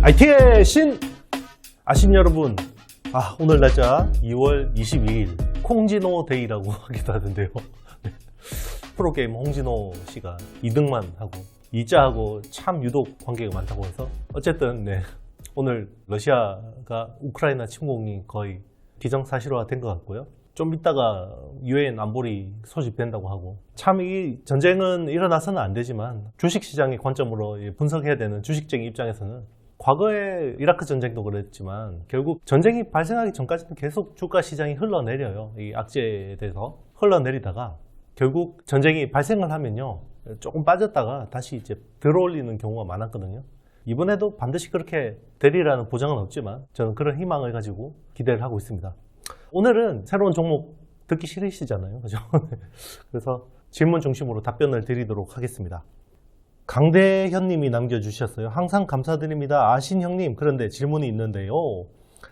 IT의 신! 아신 여러분, 오늘 날짜 2월 22일 콩진호 데이라고 하기도 하던데요. 네. 프로게임 홍진호 씨가 2등만 하고 이자하고 참 유독 관계가 많다고 해서 어쨌든 네. 오늘 러시아가 우크라이나 침공이 거의 기정사실화 된 것 같고요. 좀 이따가 유엔 안보리 소집된다고 하고, 참 이 전쟁은 일어나서는 안 되지만 주식시장의 관점으로 분석해야 되는 주식쟁이 입장에서는 과거에 이라크 전쟁도 그랬지만 결국 전쟁이 발생하기 전까지는 계속 주가 시장이 흘러내려요. 이 악재에 대해서 흘러내리다가 결국 전쟁이 발생을 하면요, 조금 빠졌다가 다시 이제 들어올리는 경우가 많았거든요. 이번에도 반드시 그렇게 되리라는 보장은 없지만 저는 그런 희망을 가지고 기대를 하고 있습니다. 오늘은 새로운 종목 듣기 싫으시잖아요, 그죠? 그래서 질문 중심으로 답변을 드리도록 하겠습니다. 강대현 님이 남겨주셨어요. 항상 감사드립니다. 아신 형님, 그런데 질문이 있는데요.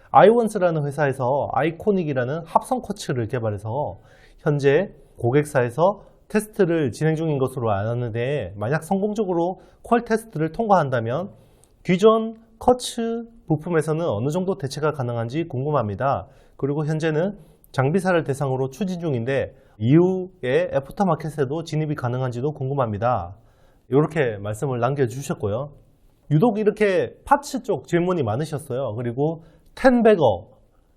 아이원스라는 회사에서 아이코닉이라는 합성 쿼츠를 개발해서 현재 고객사에서 테스트를 진행 중인 것으로 알았는데, 만약 성공적으로 퀄 테스트를 통과한다면 기존 쿼츠 부품에서는 어느 정도 대체가 가능한지 궁금합니다. 그리고 현재는 장비사를 대상으로 추진 중인데 이후에 애프터마켓에도 진입이 가능한지도 궁금합니다. 이렇게 말씀을 남겨주셨고요. 유독 이렇게 파츠 쪽 질문이 많으셨어요. 그리고 텐베거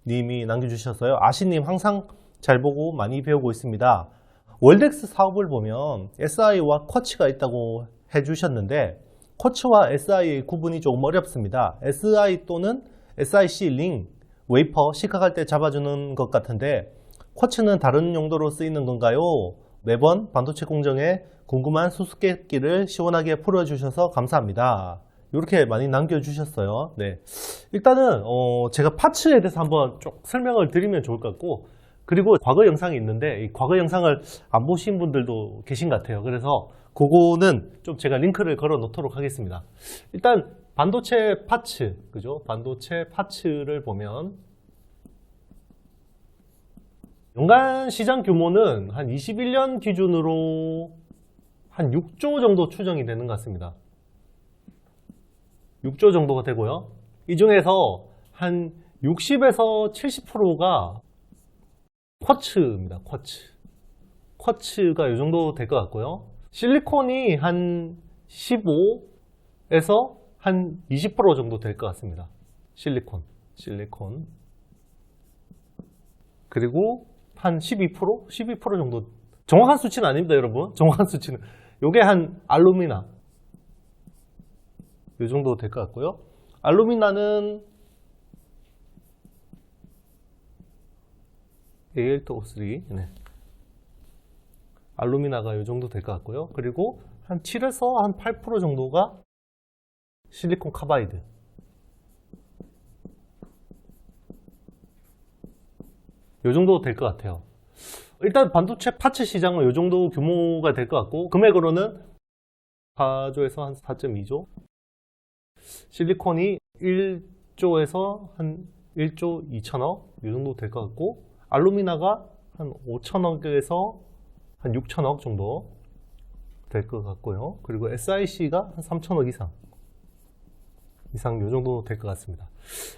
님이 남겨주셨어요. 아시님 항상 잘 보고 많이 배우고 있습니다. 월덱스 사업을 보면 SI와 쿼츠가 있다고 해주셨는데, 쿼츠와 SI의 구분이 조금 어렵습니다. SI 또는 SIC 링, 웨이퍼, 시각할 때 잡아주는 것 같은데 쿼츠는 다른 용도로 쓰이는 건가요? 매번 반도체 공정에 궁금한 수수께끼를 시원하게 풀어주셔서 감사합니다. 이렇게 많이 남겨주셨어요. 네. 일단은 제가 파츠에 대해서 한번 쭉 설명을 드리면 좋을 것 같고, 그리고 과거 영상이 있는데 이 과거 영상을 안 보신 분들도 계신 것 같아요. 그래서 그거는 좀 제가 링크를 걸어 놓도록 하겠습니다. 일단 반도체 파츠, 그죠? 반도체 파츠를 보면 연간 시장 규모는 한 21년 기준으로 한 6조 정도 추정이 되는 것 같습니다. 6조 정도가 되고요. 이 중에서 한 60에서 70%가 쿼츠입니다. 쿼츠가 이 정도 될 것 같고요. 실리콘이 한 15에서 한 20% 정도 될 것 같습니다. 실리콘. 그리고 한 12% 정도. 정확한 수치는 아닙니다, 여러분. 정확한 수치는. 요게 한 알루미나. 요 정도 될 것 같고요. 알루미나는 AL2O3. 네. 알루미나가 요 정도 될 것 같고요. 그리고 한 7에서 한 8% 정도가 실리콘 카바이드. 요 정도 될 것 같아요. 일단 반도체 파츠 시장은 요 정도 규모가 될 것 같고, 금액으로는 4조에서 한 4.2조, 실리콘이 1조에서 한 1조 2천억 요 정도 될 것 같고, 알루미나가 한 5천억에서 한 6천억 정도 될 것 같고요. 그리고 SIC가 한 3천억 이상 요 정도 될 것 같습니다.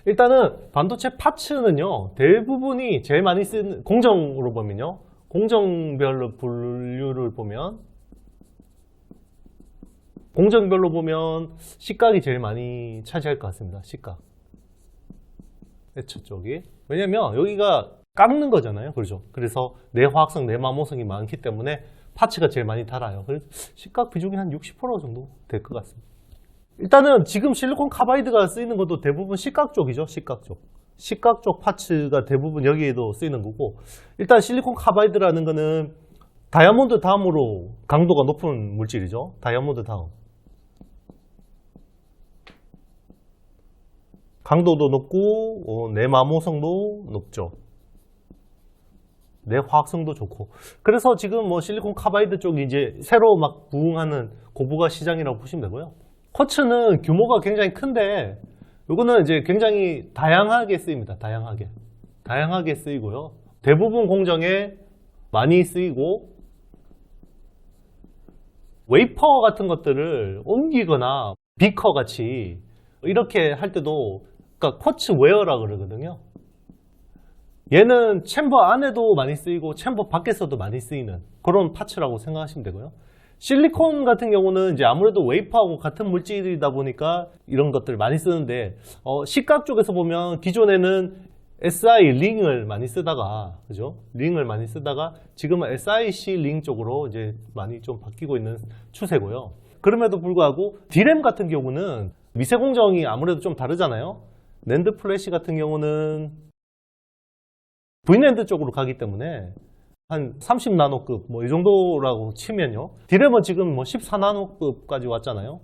일단은 반도체 파츠는요, 대부분이 제일 많이 쓰는 공정으로 보면요, 공정별로 분류를 보면 식각이 제일 많이 차지할 것 같습니다. 식각, 애처 쪽이. 왜냐면 여기가 깎는 거잖아요, 그렇죠? 그래서 내화학성, 내마모성이 많기 때문에 파츠가 제일 많이 달아요. 그래서 식각 비중이 한 60% 정도 될 것 같습니다. 일단은 지금 실리콘 카바이드가 쓰이는 것도 대부분 식각 쪽이죠. 식각 쪽 파츠가 대부분 여기에도 쓰이는 거고, 일단 실리콘 카바이드라는 거는 다이아몬드 다음으로 강도가 높은 물질이죠. 다이아몬드 다음. 강도도 높고 내마모성도 높죠. 내화학성도 좋고. 그래서 지금 뭐 실리콘 카바이드 쪽이 이제 새로 막 부흥하는 고부가 시장이라고 보시면 되고요. 쿼츠는 규모가 굉장히 큰데 이거는 이제 굉장히 다양하게 쓰입니다. 다양하게 쓰이고요. 대부분 공정에 많이 쓰이고, 웨이퍼 같은 것들을 옮기거나 비커 같이 이렇게 할 때도 그러니까 쿼츠 웨어라 그러거든요. 얘는 챔버 안에도 많이 쓰이고 챔버 밖에서도 많이 쓰이는 그런 파츠라고 생각하시면 되고요. 실리콘 같은 경우는 이제 아무래도 웨이퍼하고 같은 물질이다 보니까 이런 것들을 많이 쓰는데 시각 쪽에서 보면 기존에는 SI 링을 많이 쓰다가 그죠? 링을 많이 쓰다가 지금은 SIC 링 쪽으로 이제 많이 좀 바뀌고 있는 추세고요. 그럼에도 불구하고 D램 같은 경우는 미세 공정이 아무래도 좀 다르잖아요. 낸드 플래시 같은 경우는 V낸드 쪽으로 가기 때문에 한 30나노급 뭐 이 정도라고 치면요. D램은 지금 뭐 14나노급까지 왔잖아요.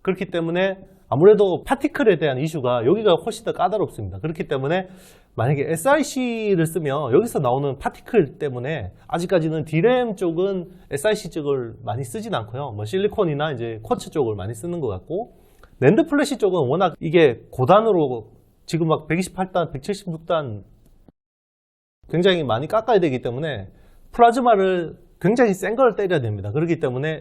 그렇기 때문에 아무래도 파티클에 대한 이슈가 여기가 훨씬 더 까다롭습니다. 그렇기 때문에 만약에 SIC를 쓰면 여기서 나오는 파티클 때문에 아직까지는 D램 쪽은 SIC 쪽을 많이 쓰진 않고요. 뭐 실리콘이나 이제 쿼츠 쪽을 많이 쓰는 것 같고 낸드 플래시 쪽은 워낙 이게 고단으로 지금 막 128단, 176단 굉장히 많이 깎아야 되기 때문에 플라즈마를 굉장히 센 걸 때려야 됩니다. 그렇기 때문에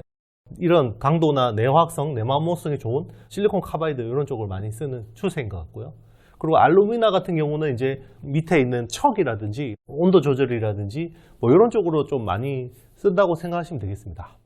이런 강도나 내화학성, 내마모성이 좋은 실리콘 카바이드 이런 쪽을 많이 쓰는 추세인 것 같고요. 그리고 알루미나 같은 경우는 이제 밑에 있는 척이라든지 온도 조절이라든지 뭐 이런 쪽으로 좀 많이 쓴다고 생각하시면 되겠습니다.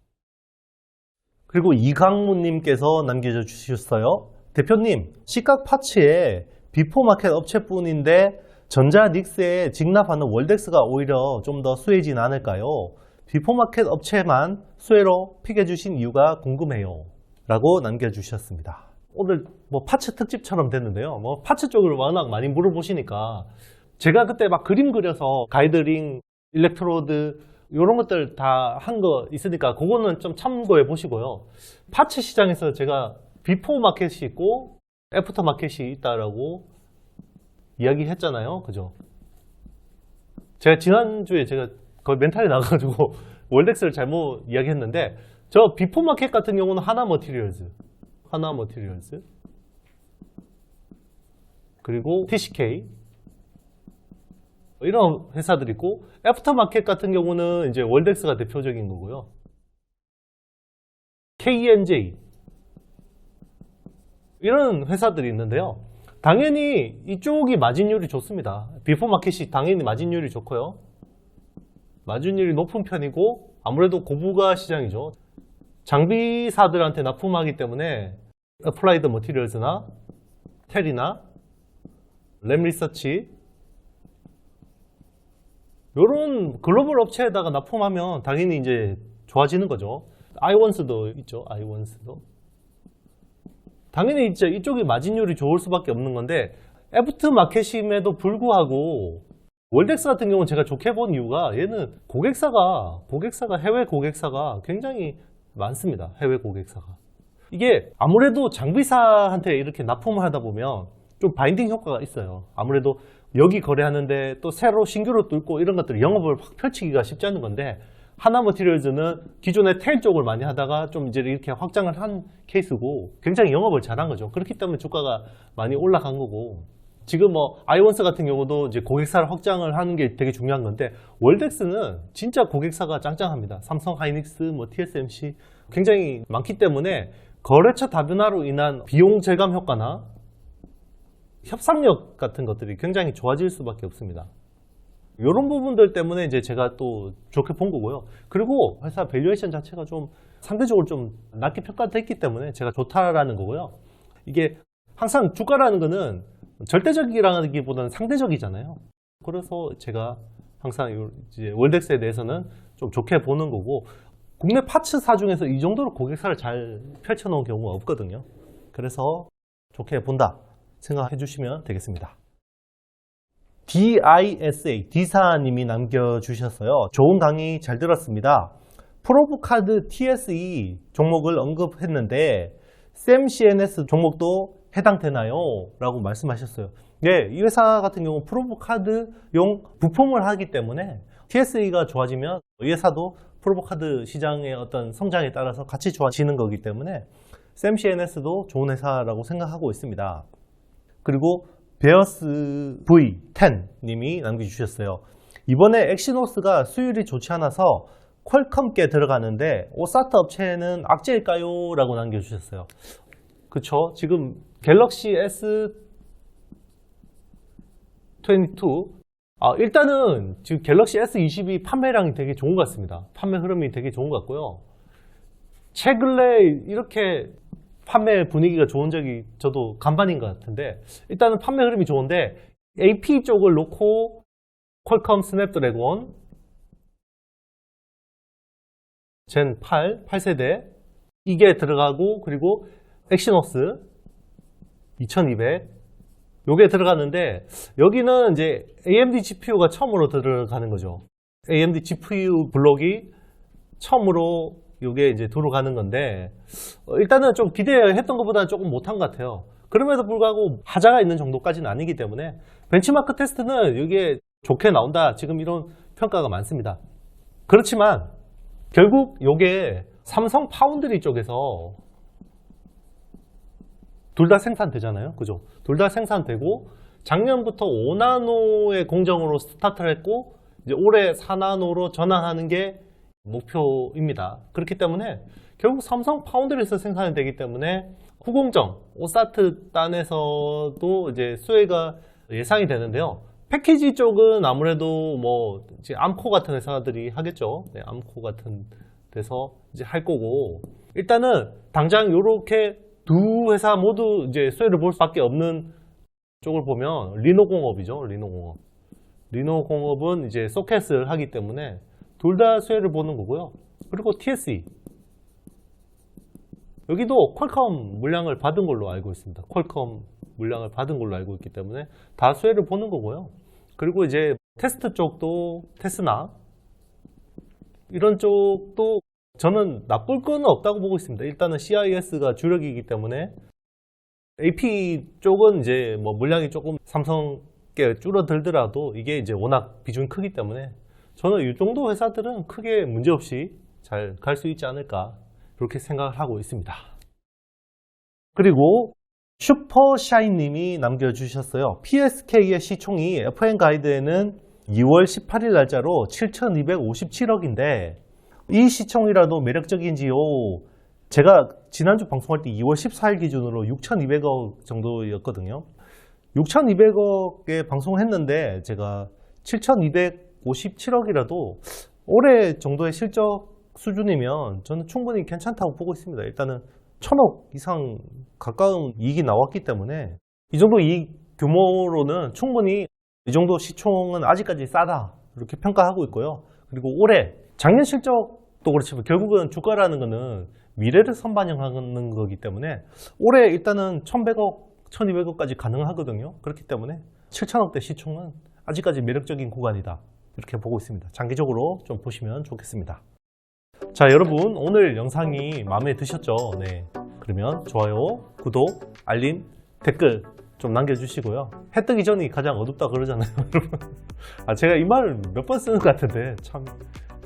그리고 이강무님께서 남겨주셨어요. 대표님, 시각 파츠에 비포 마켓 업체뿐인데 전자 닉스에 직납하는 월덱스가 오히려 좀 더 수혜진 않을까요? 비포마켓 업체만 수혜로 픽해주신 이유가 궁금해요. 라고 남겨주셨습니다. 오늘 뭐 파츠 특집처럼 됐는데요. 뭐 파츠 쪽을 워낙 많이 물어보시니까 제가 그때 막 그림 그려서 가이드링, 일렉트로드 이런 것들 다 한 거 있으니까 그거는 좀 참고해 보시고요. 파츠 시장에서 제가 비포 마켓이 있고 애프터 마켓이 있다라고 이야기했잖아요. 그죠? 제가 지난주에 제가 거의 멘탈이 나가지고 월덱스를 잘못 이야기했는데 저 비포 마켓 같은 경우는 하나 머티리얼즈 그리고 TCK 이런 회사들이 있고 애프터 마켓 같은 경우는 이제 월덱스가 대표적인 거고요. KNJ 이런 회사들이 있는데요. 당연히 이쪽이 마진율이 좋습니다. 비포 마켓이 당연히 마진율이 좋고요. 마진율이 높은 편이고 아무래도 고부가 시장이죠. 장비사들한테 납품하기 때문에 어플라이드 머티리얼즈나 텔이나 램리서치 이런 글로벌 업체에다가 납품하면 당연히 이제 좋아지는 거죠. 아이원스도 있죠. 아이원스도 당연히 이제 이쪽이 마진율이 좋을 수밖에 없는 건데 애프터 마켓임에도 불구하고 월덱스 같은 경우는 제가 좋게 본 이유가 얘는 고객사가 해외 고객사가 굉장히 많습니다. 해외 고객사가 이게 아무래도 장비사한테 이렇게 납품을 하다 보면 좀 바인딩 효과가 있어요. 아무래도 여기 거래하는데 또 새로 신규로 뚫고 이런 것들을 영업을 확 펼치기가 쉽지 않은 건데 하나 머티리얼즈는 기존에 텔 쪽을 많이 하다가 좀 이제 이렇게 확장을 한 케이스고 굉장히 영업을 잘한 거죠. 그렇기 때문에 주가가 많이 올라간 거고 지금 뭐 아이원스 같은 경우도 이제 고객사를 확장을 하는 게 되게 중요한 건데 월덱스는 진짜 고객사가 짱짱합니다. 삼성 하이닉스, 뭐 TSMC 굉장히 많기 때문에 거래처 다변화로 인한 비용 절감 효과나 협상력 같은 것들이 굉장히 좋아질 수밖에 없습니다. 이런 부분들 때문에 이제 제가 또 좋게 본 거고요. 그리고 회사 밸류에이션 자체가 좀 상대적으로 좀 낮게 평가됐기 때문에 제가 좋다라는 거고요. 이게 항상 주가라는 거는 절대적이라기보다는 상대적이잖아요. 그래서 제가 항상 이제 월덱스에 대해서는 좀 좋게 보는 거고 국내 파츠사 중에서 이 정도로 고객사를 잘 펼쳐놓은 경우가 없거든요. 그래서 좋게 본다 생각해 주시면 되겠습니다. Disa님이 남겨주셨어요. 좋은 강의 잘 들었습니다. 프로브카드 TSE 종목을 언급했는데 SEMCNS 종목도 해당되나요? 라고 말씀하셨어요. 네, 이 회사 같은 경우 프로브카드용 부품을 하기 때문에 TSE가 좋아지면 이 회사도 프로브카드 시장의 어떤 성장에 따라서 같이 좋아지는 거기 때문에 SEMCNS도 좋은 회사라고 생각하고 있습니다. 그리고 베어스 V10 님이 남겨주셨어요. 이번에 엑시노스가 수율이 좋지 않아서 퀄컴께 들어가는데 오사타 업체는 악재일까요? 라고 남겨주셨어요. 그쵸? 지금 갤럭시 S22. 일단은 지금 갤럭시 S22 판매량이 되게 좋은 것 같습니다. 판매 흐름이 되게 좋은 것 같고요. 최근에 이렇게 판매 분위기가 좋은 적이 저도 간만인 것 같은데, 일단은 판매 흐름이 좋은데 AP 쪽을 놓고 퀄컴 스냅드래곤 젠 8세대 이게 들어가고, 그리고 엑시노스 2200 요게 들어가는데, 여기는 이제 AMD GPU가 처음으로 들어가는 거죠. AMD GPU 블록이 처음으로 요게 이제 들어가는 건데, 일단은 좀 기대했던 것보다는 조금 못한 것 같아요. 그럼에도 불구하고 하자가 있는 정도까지는 아니기 때문에 벤치마크 테스트는 이게 좋게 나온다, 지금 이런 평가가 많습니다. 그렇지만 결국 요게 삼성 파운드리 쪽에서 둘 다 생산되잖아요. 그죠? 둘 다 생산되고, 작년부터 5나노의 공정으로 스타트를 했고, 이제 올해 4나노로 전환하는 게 목표입니다. 그렇기 때문에 결국 삼성 파운드리에서 생산이 되기 때문에 후공정, 오사트 단에서도 이제 수혜가 예상이 되는데요. 패키지 쪽은 아무래도 뭐 이제 암코 같은 회사들이 하겠죠. 네, 암코 같은 데서 이제 할 거고, 일단은 당장 요렇게 두 회사 모두 이제 수혜를 볼 수밖에 없는 쪽을 보면 리노공업이죠. 리노공업은 이제 소켓을 하기 때문에 둘 다 수혜를 보는 거고요. 그리고 TSE 여기도 퀄컴 물량을 받은 걸로 알고 있습니다. 퀄컴 물량을 받은 걸로 알고 있기 때문에 다 수혜를 보는 거고요. 그리고 이제 테스트 쪽도 테스나 이런 쪽도 저는 나쁠 건 없다고 보고 있습니다. 일단은 CIS가 주력이기 때문에 AP 쪽은 이제 뭐 물량이 조금 삼성께 줄어들더라도 이게 이제 워낙 비중이 크기 때문에 저는 이 정도 회사들은 크게 문제없이 잘 갈 수 있지 않을까, 그렇게 생각을 하고 있습니다. 그리고 슈퍼샤인님이 남겨주셨어요. PSK의 시총이 FN 가이드에는 2월 18일 날짜로 7,257억인데 이 시총이라도 매력적인지요? 제가 지난주 방송할 때 2월 14일 기준으로 6,200억 정도였거든요. 6,200억에 방송을 했는데 제가 7,257억이라도 올해 정도의 실적 수준이면 저는 충분히 괜찮다고 보고 있습니다. 일단은 1,000억 이상 가까운 이익이 나왔기 때문에 이 정도 이익 규모로는 충분히 이 정도 시총은 아직까지 싸다, 이렇게 평가하고 있고요. 그리고 올해 작년 실적도 그렇지만 결국은 주가라는 거는 미래를 선반영하는 거기 때문에 올해 일단은 1,100억, 1,200억까지 가능하거든요. 그렇기 때문에 7,000억대 시총은 아직까지 매력적인 구간이다, 이렇게 보고 있습니다. 장기적으로 좀 보시면 좋겠습니다. 자, 여러분 오늘 영상이 마음에 드셨죠? 네. 그러면 좋아요, 구독, 알림, 댓글 좀 남겨주시고요. 해 뜨기 전이 가장 어둡다 그러잖아요, 여러분. 제가 이 말을 몇 번 쓰는 것 같은데 참,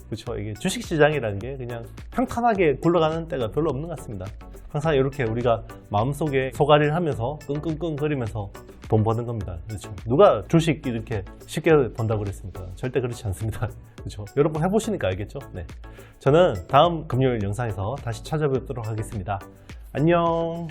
그렇죠. 이게 주식시장이라는 게 그냥 평탄하게 굴러가는 때가 별로 없는 것 같습니다. 항상 이렇게 우리가 마음속에 소가리를 하면서 끙끙끙 거리면서 돈 버는 겁니다. 그렇죠. 누가 주식 이렇게 쉽게 번다고 그랬습니까? 절대 그렇지 않습니다. 그렇죠. 여러분 해보시니까 알겠죠? 네. 저는 다음 금요일 영상에서 다시 찾아뵙도록 하겠습니다. 안녕.